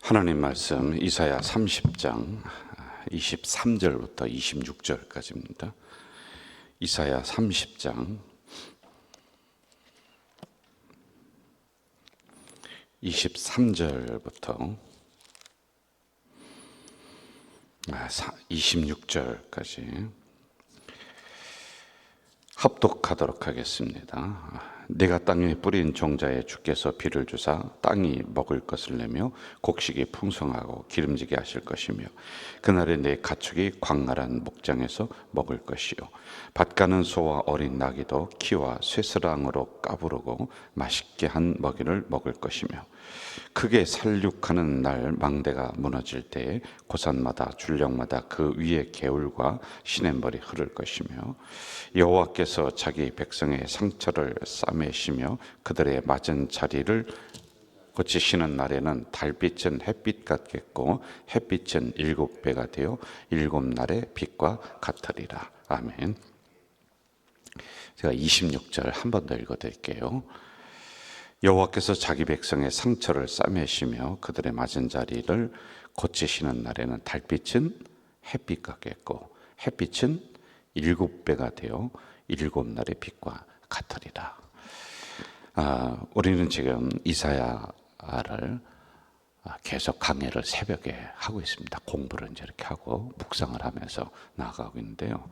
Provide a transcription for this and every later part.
하나님 말씀 이사야 30장 23절부터 26절까지입니다. 이사야 30장 23절부터 26절까지 합독하도록 하겠습니다. 내가 땅에 뿌린 종자에 주께서 비를 주사 땅이 먹을 것을 내며 곡식이 풍성하고 기름지게 하실 것이며 그날에 내 가축이 광활한 목장에서 먹을 것이요 밭 가는 소와 어린 나귀도 키와 쇠스랑으로 까부르고 맛있게 한 먹이를 먹을 것이며 크게 살육하는 날 망대가 무너질 때에 고산마다 줄령마다 그 위에 개울과 시냇물이 흐를 것이며 여호와께서 자기 백성의 상처를 싸매시며 그들의 맞은 자리를 고치시는 날에는 달빛은 햇빛 같겠고 햇빛은 7배가 되어 7날의 빛과 같으리라. 아멘. 제가 26절 한 번 더 읽어드릴게요. 여호와께서 자기 백성의 상처를 싸매시며 그들의 맞은 자리를 고치시는 날에는 달빛은 햇빛 같겠고 햇빛은 7배가 되어 7날의 빛과 같으리라. 우리는 지금 이사야를 계속 강해를 새벽에 하고 있습니다. 공부를 이제 이렇게 하고 묵상을 하면서 나아가고 있는데요.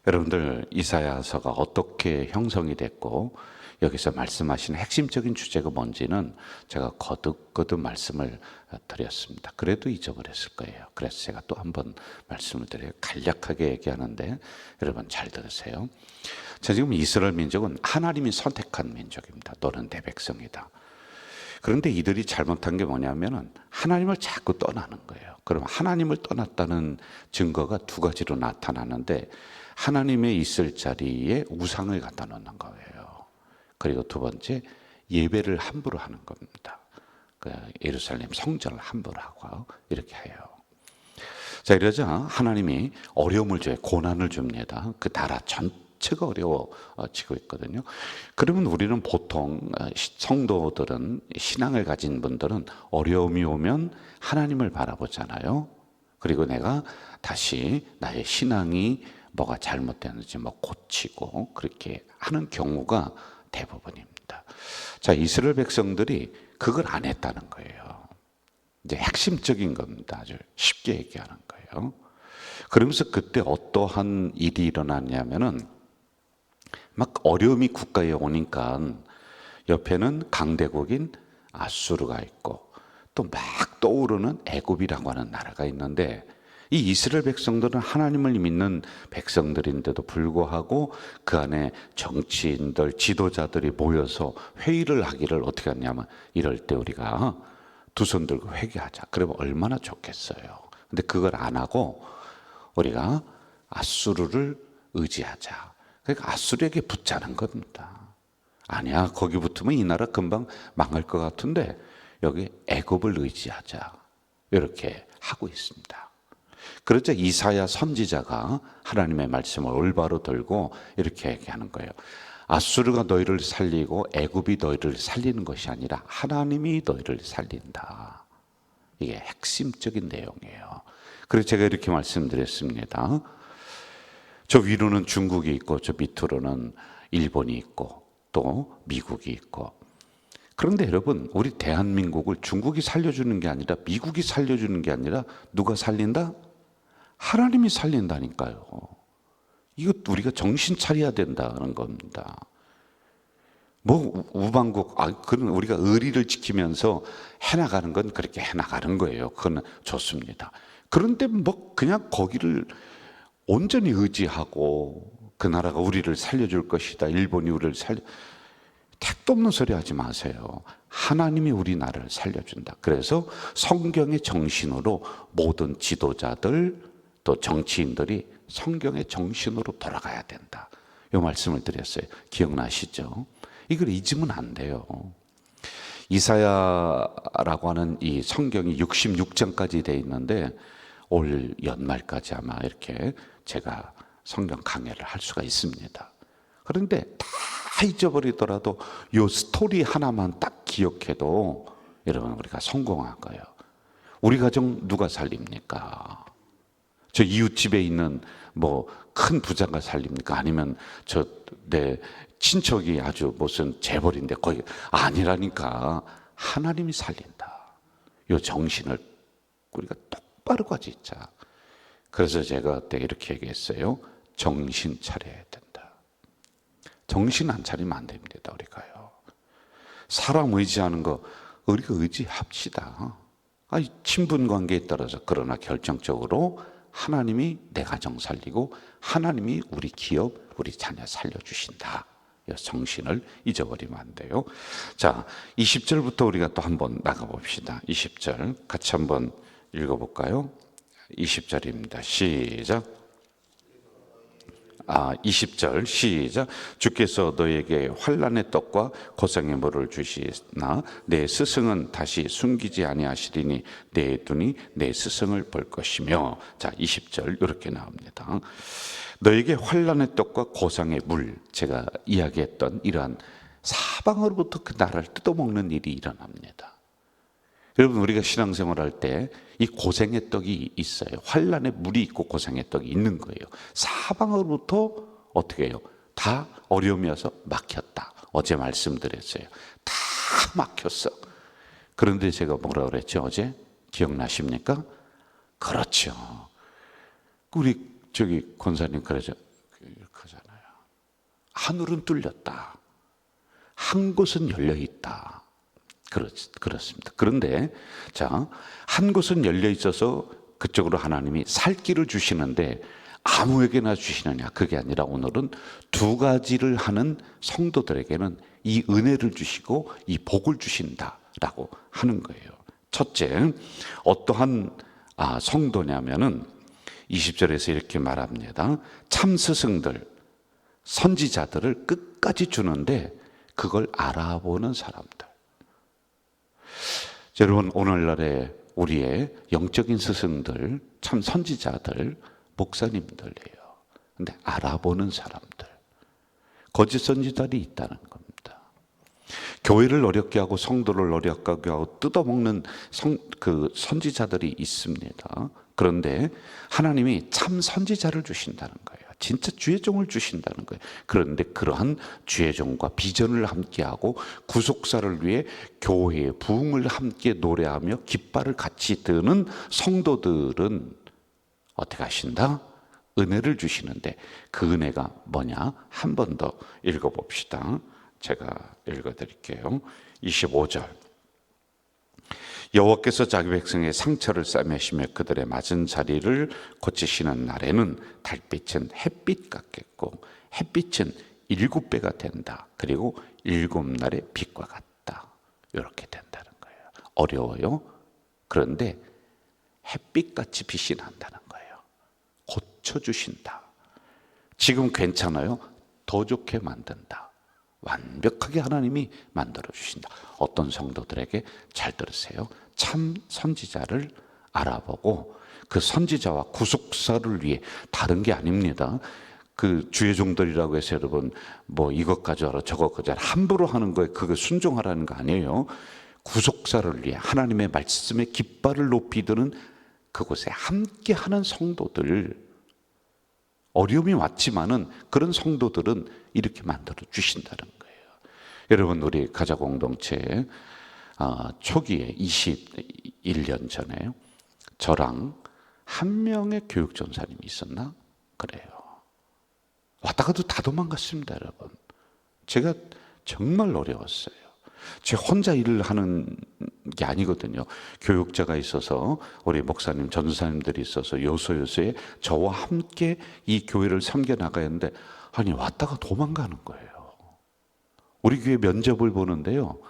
여러분들 이사야서가 어떻게 형성이 됐고 여기서 말씀하시는 핵심적인 주제가 뭔지는 제가 거듭 말씀을 드렸습니다. 그래도 잊어버렸을 거예요. 그래서 제가 또 한 번 말씀을 드려요. 간략하게 얘기하는데 여러분 잘 들으세요. 자, 지금 이스라엘 민족은 하나님이 선택한 민족입니다. 너는 내 백성이다. 그런데 이들이 잘못한 게 뭐냐면은 하나님을 자꾸 떠나는 거예요. 그럼 하나님을 떠났다는 증거가 두 가지로 나타나는데 하나님의 있을 자리에 우상을 갖다 놓는 거예요. 그리고 두 번째, 예배를 함부로 하는 겁니다. 예루살렘 성전을 함부로 하고 이렇게 해요. 자, 이러자 하나님이 어려움을 줘요. 고난을 줍니다. 그 나라 전체가 어려워지고 있거든요. 그러면 우리는 보통 성도들은, 신앙을 가진 분들은 어려움이 오면 하나님을 바라보잖아요. 그리고 내가 다시 나의 신앙이 뭐가 잘못되는지 고치고 그렇게 하는 경우가 대부분입니다. 자, 이스라엘 백성들이 그걸 안 했다는 거예요. 이제 핵심적인 겁니다. 아주 쉽게 얘기하는 거예요. 그러면서 그때 어떠한 일이 일어났냐면은 막 어려움이 국가에 오니까 옆에는 강대국인 아수르가 있고 또 막 떠오르는 애굽이라고 하는 나라가 있는데 이 이스라엘 백성들은 하나님을 믿는 백성들인데도 불구하고 그 안에 정치인들, 지도자들이 모여서 회의를 하기를 어떻게 하냐면 이럴 때 우리가 두 손 들고 회개하자. 그러면 얼마나 좋겠어요. 근데 그걸 안 하고 우리가 아수르를 의지하자. 그러니까 아수르에게 붙자는 겁니다. 아니야, 거기 붙으면 이 나라 금방 망할 것 같은데 여기 애굽을 의지하자. 이렇게 하고 있습니다. 그러자 이사야 선지자가 하나님의 말씀을 올바로 들고 이렇게 얘기하는 거예요. 아수르가 너희를 살리고 애굽이 너희를 살리는 것이 아니라 하나님이 너희를 살린다. 이게 핵심적인 내용이에요. 그래서 제가 이렇게 말씀드렸습니다. 저 위로는 중국이 있고 저 밑으로는 일본이 있고 또 미국이 있고, 그런데 여러분, 우리 대한민국을 중국이 살려주는 게 아니라 미국이 살려주는 게 아니라 누가 살린다? 하나님이 살린다니까요. 이거 우리가 정신 차려야 된다는 겁니다. 우방국, 그건 우리가 의리를 지키면서 해나가는 건 그렇게 해나가는 거예요. 그건 좋습니다. 그런데 그냥 거기를 온전히 의지하고 그 나라가 우리를 살려줄 것이다, 일본이 우리를 택도 없는 소리 하지 마세요. 하나님이 우리나라를 살려준다. 그래서 성경의 정신으로 모든 지도자들 또 정치인들이 성경의 정신으로 돌아가야 된다. 이 말씀을 드렸어요. 기억나시죠? 이걸 잊으면 안 돼요. 이사야라고 하는 이 성경이 66장까지 돼 있는데 올 연말까지 아마 이렇게 제가 성경 강해를 할 수가 있습니다. 그런데 다 잊어버리더라도 이 스토리 하나만 딱 기억해도 여러분 우리가 성공한 거예요. 우리 가정 누가 살립니까? 저 이웃집에 있는 뭐 큰 부자가 살립니까? 아니면 저 내 친척이 아주 무슨 재벌인데 거기 아니라니까. 하나님이 살린다. 이 정신을 우리가 똑바로 가지자. 그래서 제가 그때 이렇게 얘기했어요. 정신 차려야 된다. 정신 안 차리면 안 됩니다. 우리가요. 사람 의지하는 거 우리가 의지합시다. 아니, 친분 관계에 따라서. 그러나 결정적으로 하나님이 내 가정 살리고 하나님이 우리 기업, 우리 자녀 살려주신다. 이 정신을 잊어버리면 안 돼요. 자, 20절부터 우리가 또 한번 나가봅시다. 20절 같이 한번 읽어볼까요? 20절입니다. 시작. 20절 시작. 주께서 너에게 환난의 떡과 고생의 물을 주시나 내 스승은 다시 숨기지 아니하시리니 내 눈이 내 스승을 볼 것이며. 자, 20절 이렇게 나옵니다. 너에게 환난의 떡과 고생의 물, 제가 이야기했던 이러한 사방으로부터 그 나라를 뜯어먹는 일이 일어납니다. 여러분, 우리가 신앙생활할 때 이 고생의 떡이 있어요. 환난의 물이 있고 고생의 떡이 있는 거예요. 사방으로부터 어떻게 해요? 다 어려움이 와서 막혔다. 어제 말씀드렸어요. 다 막혔어. 그런데 제가 뭐라 그랬죠? 어제 기억나십니까? 그렇죠. 우리 저기 권사님 그러죠. 그러잖아요. 하늘은 뚫렸다. 한 곳은 열려 있다. 그렇습니다. 그런데 자, 한 곳은 열려 있어서 그쪽으로 하나님이 살 길을 주시는데 아무에게나 주시느냐? 그게 아니라 오늘은 두 가지를 하는 성도들에게는 이 은혜를 주시고 이 복을 주신다라고 하는 거예요. 첫째, 어떠한 성도냐면은 20절에서 이렇게 말합니다. 참 스승들, 선지자들을 끝까지 주는데 그걸 알아보는 사람들. 여러분, 오늘날의 우리의 영적인 스승들, 참 선지자들, 목사님들이에요. 근데 알아보는 사람들, 거짓 선지자들이 있다는 겁니다. 교회를 어렵게 하고 성도를 어렵게 하고 뜯어먹는 그 선지자들이 있습니다. 그런데 하나님이 참 선지자를 주신다는 거예요. 진짜 주의 종을 주신다는 거예요. 그런데 그러한 주의 종과 비전을 함께하고 구속사를 위해 교회의 부흥을 함께 노래하며 깃발을 같이 드는 성도들은 어떻게 하신다? 은혜를 주시는데 그 은혜가 뭐냐? 한 번 더 읽어봅시다. 제가 읽어드릴게요. 25절. 여호와께서 자기 백성의 상처를 싸매시며 그들의 맞은 자리를 고치시는 날에는 달빛은 햇빛 같겠고 햇빛은 7배가 된다. 그리고 7날의 빛과 같다. 이렇게 된다는 거예요. 어려워요. 그런데 햇빛같이 빛이 난다는 거예요. 고쳐주신다. 지금 괜찮아요? 더 좋게 만든다. 완벽하게 하나님이 만들어주신다. 어떤 성도들에게 잘 들으세요. 참 선지자를 알아보고 그 선지자와 구속사를 위해 다른 게 아닙니다. 그 주의 종들이라고 해서 여러분 뭐 이것 가져와라 저것 가져와라 함부로 하는 거에 그거 순종하라는 거 아니에요. 구속사를 위해 하나님의 말씀의 깃발을 높이 드는 그곳에 함께하는 성도들, 어려움이 왔지만은 그런 성도들은 이렇게 만들어 주신다는 거예요. 여러분, 우리 가자 공동체 초기에 21년 전에 저랑 한 명의 교육 전사님이 있었나? 그래요. 왔다가도 다 도망갔습니다, 여러분. 제가 정말 어려웠어요. 제 혼자 일을 하는 게 아니거든요. 교육자가 있어서 우리 목사님, 전도사님들이 있어서 요소요소에 저와 함께 이 교회를 섬겨 나가야 하는데 아니 왔다가 도망가는 거예요. 우리 교회 면접을 보는데요.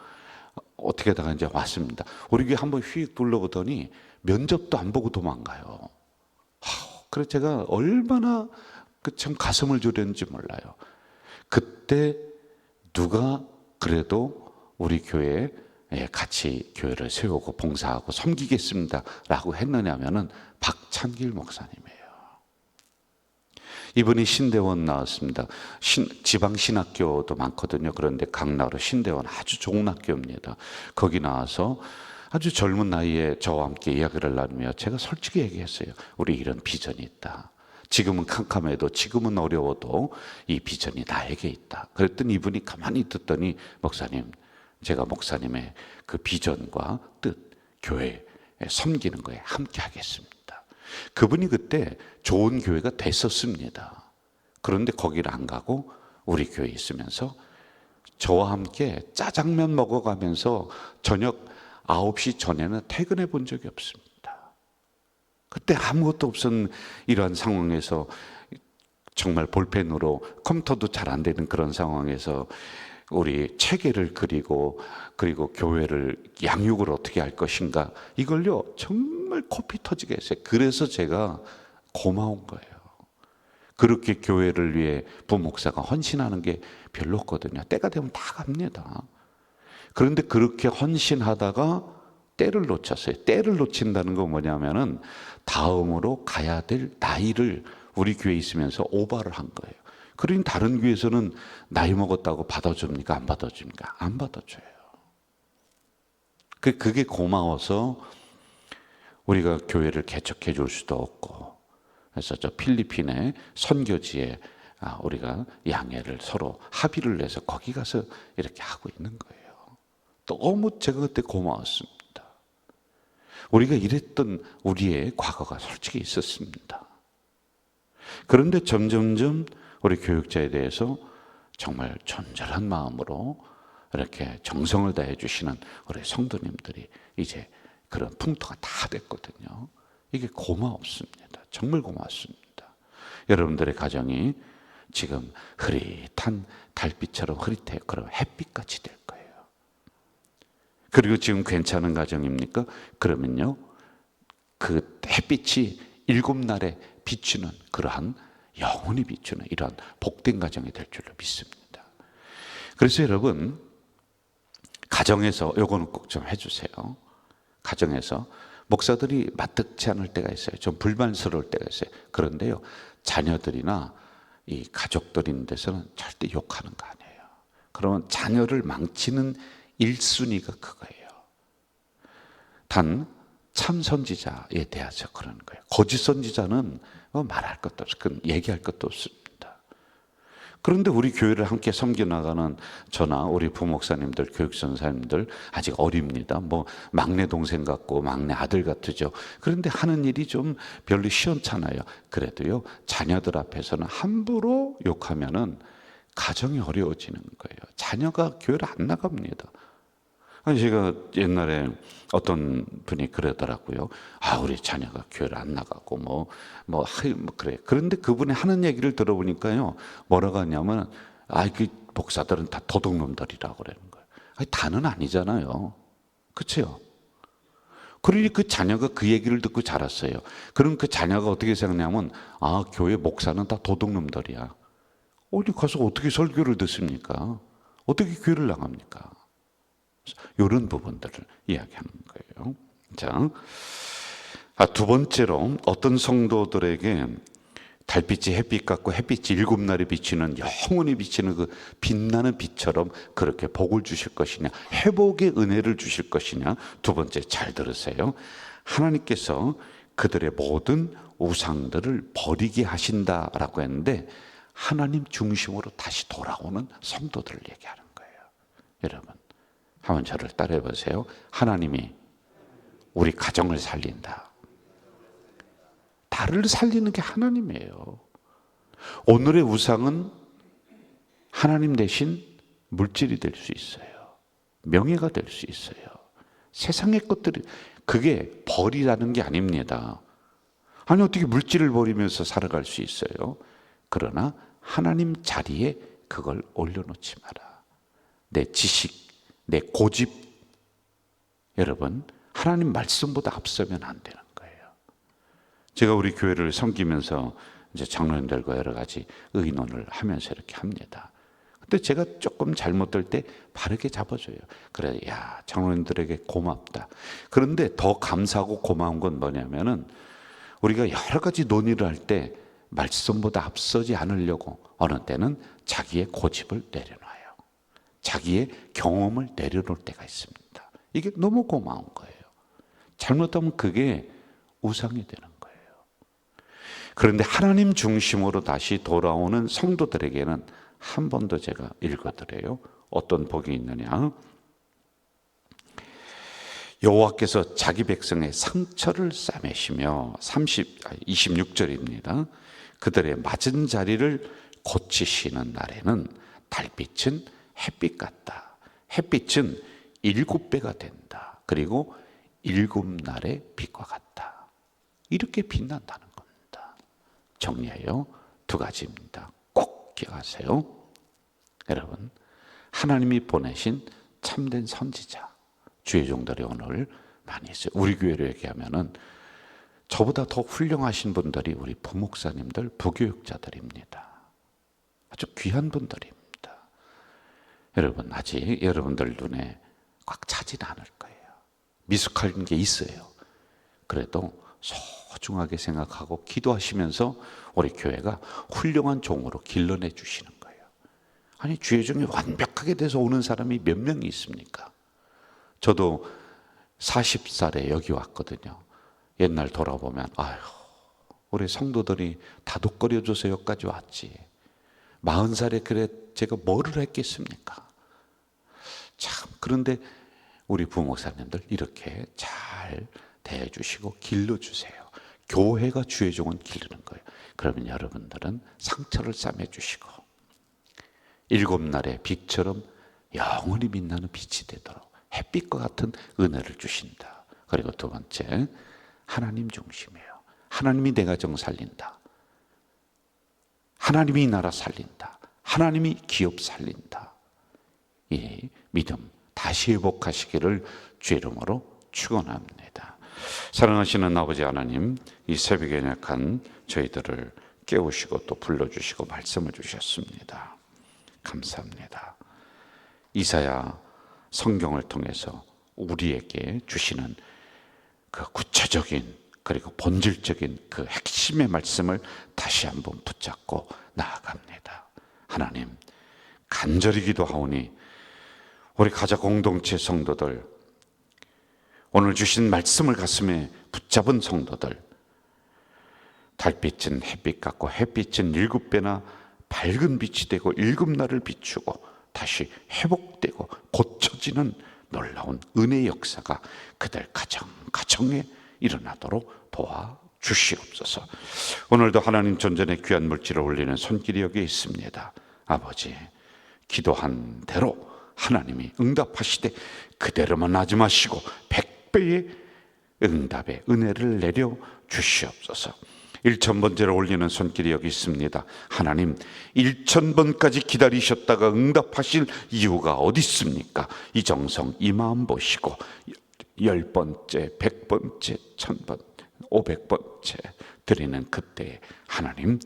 어떻게 하다가 이제 왔습니다. 우리 교회 한번 휙 둘러보더니 면접도 안 보고 도망가요. 그래서 제가 얼마나 참 가슴을 졸였는지 몰라요. 그때 누가 그래도 우리 교회에 같이 교회를 세우고 봉사하고 섬기겠습니다 라고 했느냐면은 박찬길 목사님이에요. 이분이 신대원 나왔습니다. 지방신학교도 많거든요. 그런데 강나루 신대원 아주 좋은 학교입니다. 거기 나와서 아주 젊은 나이에 저와 함께 이야기를 나누며 제가 솔직히 얘기했어요. 우리 이런 비전이 있다. 지금은 캄캄해도, 지금은 어려워도 이 비전이 나에게 있다. 그랬더니 이분이 가만히 듣더니, 목사님, 제가 목사님의 그 비전과 뜻, 교회에 섬기는 거에 함께 하겠습니다. 그분이 그때 좋은 교회가 됐었습니다. 그런데 거기를 안 가고 우리 교회에 있으면서 저와 함께 짜장면 먹어가면서 저녁 9시 전에는 퇴근해 본 적이 없습니다. 그때 아무것도 없었는 이러한 상황에서, 정말 볼펜으로 컴퓨터도 잘 안 되는 그런 상황에서 우리 체계를 그리고 교회를 양육을 어떻게 할 것인가, 이걸요 정말 코피 터지게 했어요. 그래서 제가 고마운 거예요. 그렇게 교회를 위해 부목사가 헌신하는 게 별로 없거든요. 때가 되면 다 갑니다. 그런데 그렇게 헌신하다가 때를 놓쳤어요. 때를 놓친다는 건 뭐냐면은 다음으로 가야 될 나이를 우리 교회에 있으면서 오버를 한 거예요. 그러니 다른 교회에서는 나이 먹었다고 받아줍니까? 안 받아줍니까? 안 받아줘요. 그게 고마워서 우리가 교회를 개척해 줄 수도 없고, 그래서 저 필리핀의 선교지에 우리가 양해를 서로 합의를 내서 거기 가서 이렇게 하고 있는 거예요. 너무 제가 그때 고마웠습니다. 우리가 이랬던 우리의 과거가 솔직히 있었습니다. 그런데 점점점 우리 교육자에 대해서 정말 존잘한 마음으로 이렇게 정성을 다해 주시는 우리 성도님들이 이제 그런 풍토가 다 됐거든요. 이게 고맙습니다. 정말 고맙습니다. 여러분들의 가정이 지금 흐릿한 달빛처럼 흐릿해, 그런 햇빛같이 될 거예요. 그리고 지금 괜찮은 가정입니까? 그러면요, 그 햇빛이 7날에 비추는, 그러한 영원히 비추는 이러한 복된 가정이 될 줄로 믿습니다. 그래서 여러분, 가정에서 요거는 꼭 좀 해주세요. 가정에서 목사들이 마땅치 않을 때가 있어요. 좀 불만스러울 때가 있어요. 그런데요, 자녀들이나 이 가족들 있는 데서는 절대 욕하는 거 아니에요. 그러면 자녀를 망치는 1순위가 그거예요. 단 참 선지자에 대해서 그러는 거예요. 거짓 선지자는 말할 것도 없어요. 그건 얘기할 것도 없습니다. 그런데 우리 교회를 함께 섬겨나가는 저나 우리 부목사님들, 교육선사님들 아직 어립니다. 뭐 막내 동생 같고 막내 아들 같으죠. 그런데 하는 일이 좀 별로 시원찮아요. 그래도요, 자녀들 앞에서는 함부로 욕하면은 가정이 어려워지는 거예요. 자녀가 교회를 안 나갑니다. 아니, 제가 옛날에 어떤 분이 그러더라고요. 우리 자녀가 교회를 안 나가고 그래. 그런데 그분이 하는 얘기를 들어보니까요, 뭐라고 하냐면, 그 목사들은 다 도둑놈들이라고 그러는 거예요. 다는 아니잖아요. 그렇죠? 그러니 그 자녀가 그 얘기를 듣고 자랐어요. 그럼 그 자녀가 어떻게 생각하냐면, 교회 목사는 다 도둑놈들이야. 어디 가서 어떻게 설교를 듣습니까? 어떻게 교회를 나갑니까? 이런 부분들을 이야기하는 거예요. 자, 두 번째로 어떤 성도들에게 달빛이 햇빛 같고 햇빛이 7날에 비치는, 영원히 비치는 그 빛나는 빛처럼 그렇게 복을 주실 것이냐, 회복의 은혜를 주실 것이냐. 두 번째, 잘 들으세요. 하나님께서 그들의 모든 우상들을 버리게 하신다라고 했는데, 하나님 중심으로 다시 돌아오는 성도들을 얘기하는 거예요. 여러분, 한번 저를 따라해 보세요. 하나님이 우리 가정을 살린다. 나를 살리는 게 하나님이에요. 오늘의 우상은 하나님 대신 물질이 될 수 있어요. 명예가 될 수 있어요. 세상의 것들이, 그게 벌이라는 게 아닙니다. 아니, 어떻게 물질을 버리면서 살아갈 수 있어요? 그러나 하나님 자리에 그걸 올려놓지 마라. 내 지식, 내 고집, 여러분, 하나님 말씀보다 앞서면 안 되는 거예요. 제가 우리 교회를 섬기면서 이제 장로님들과 여러 가지 의논을 하면서 이렇게 합니다. 근데 제가 조금 잘못될 때 바르게 잡아줘요. 그래, 장로님들에게 고맙다. 그런데 더 감사하고 고마운 건 뭐냐면은, 우리가 여러 가지 논의를 할 때 말씀보다 앞서지 않으려고 어느 때는 자기의 고집을 내려놔요. 자기의 경험을 내려놓을 때가 있습니다. 이게 너무 고마운 거예요. 잘못하면 그게 우상이 되는 거예요. 그런데 하나님 중심으로 다시 돌아오는 성도들에게는 한 번 더 제가 읽어드려요. 어떤 복이 있느냐? 여호와께서 자기 백성의 상처를 싸매시며 26절입니다. 그들의 맞은 자리를 고치시는 날에는 달빛은 햇빛 같다. 햇빛은 7배가 된다. 그리고 7날의 빛과 같다. 이렇게 빛난다는 겁니다. 정리해요. 2가지입니다. 꼭 기억하세요. 여러분, 하나님이 보내신 참된 선지자, 주의 종들이 오늘 많이 있어요. 우리 교회로 얘기하면은 저보다 더 훌륭하신 분들이 우리 부목사님들, 부교육자들입니다. 아주 귀한 분들입니다. 여러분, 아직 여러분들 눈에 꽉 차진 않을 거예요. 미숙한 게 있어요. 그래도 소중하게 생각하고 기도하시면서 우리 교회가 훌륭한 종으로 길러내 주시는 거예요. 아니, 주의 종이 완벽하게 돼서 오는 사람이 몇 명이 있습니까? 저도 40살에 여기 왔거든요. 옛날 돌아보면 아휴, 우리 성도들이 다독거려줘서 여기까지 왔지. 40살에 그래 제가 뭐를 했겠습니까? 참, 그런데 우리 부목사님들 이렇게 잘 대해주시고 길러주세요. 교회가 주의 종은 기르는 거예요. 그러면 여러분들은 상처를 싸매주시고 7날의 빛처럼 영원히 빛나는 빛이 되도록 햇빛과 같은 은혜를 주신다. 그리고 2번째, 하나님 중심이에요. 하나님이 내 가정 살린다. 하나님이 이 나라 살린다. 하나님이 기업 살린다. 이 믿음 다시 회복하시기를 주의 이름으로 축원합니다. 사랑하시는 아버지 하나님, 이 새벽에 약한 저희들을 깨우시고 또 불러주시고 말씀을 주셨습니다. 감사합니다. 이사야 성경을 통해서 우리에게 주시는 그 구체적인 그리고 본질적인 그 핵심의 말씀을 다시 한번 붙잡고 나아갑니다. 하나님, 간절히 기도하오니 우리 가자 공동체 성도들, 오늘 주신 말씀을 가슴에 붙잡은 성도들, 달빛은 햇빛 같고 햇빛은 7배나 밝은 빛이 되고 7날을 비추고 다시 회복되고 고쳐지는 놀라운 은혜의 역사가 그들 가정에 일어나도록 도와주시옵소서. 오늘도 하나님 존전의 귀한 물질을 올리는 손길이 여기 있습니다. 아버지, 기도한 대로 하나님이 응답하시되 그대로만 하지 마시고 100배의 응답의 은혜를 내려 주시옵소서. 1000번째를 올리는 손길이 여기 있습니다. 하나님, 1000번까지 기다리셨다가 응답하실 이유가 어디 있습니까? 이 정성, 이 마음 보시고 10번째, 100번째, 1000번, 500번째 드리는 그때 하나님,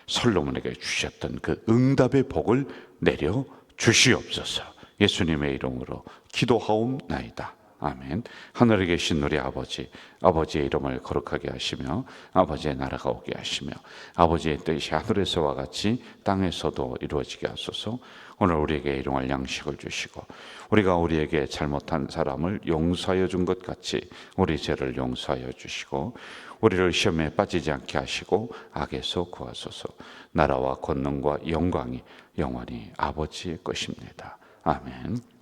솔로몬에게 주셨던 그 응답의 복을 내려 주시옵소서. 예수님의 이름으로 기도하옵나이다. 아멘. 하늘에 계신 우리 아버지, 아버지의 이름을 거룩하게 하시며 아버지의 나라가 오게 하시며 아버지의 뜻이 하늘에서와 같이 땅에서도 이루어지게 하소서. 오늘 우리에게 일용할 양식을 주시고 우리가 우리에게 잘못한 사람을 용서하여 준 것 같이 우리 죄를 용서하여 주시고 우리를 시험에 빠지지 않게 하시고 악에서 구하소서. 나라와 권능과 영광이 영원히 아버지의 것입니다. 아멘.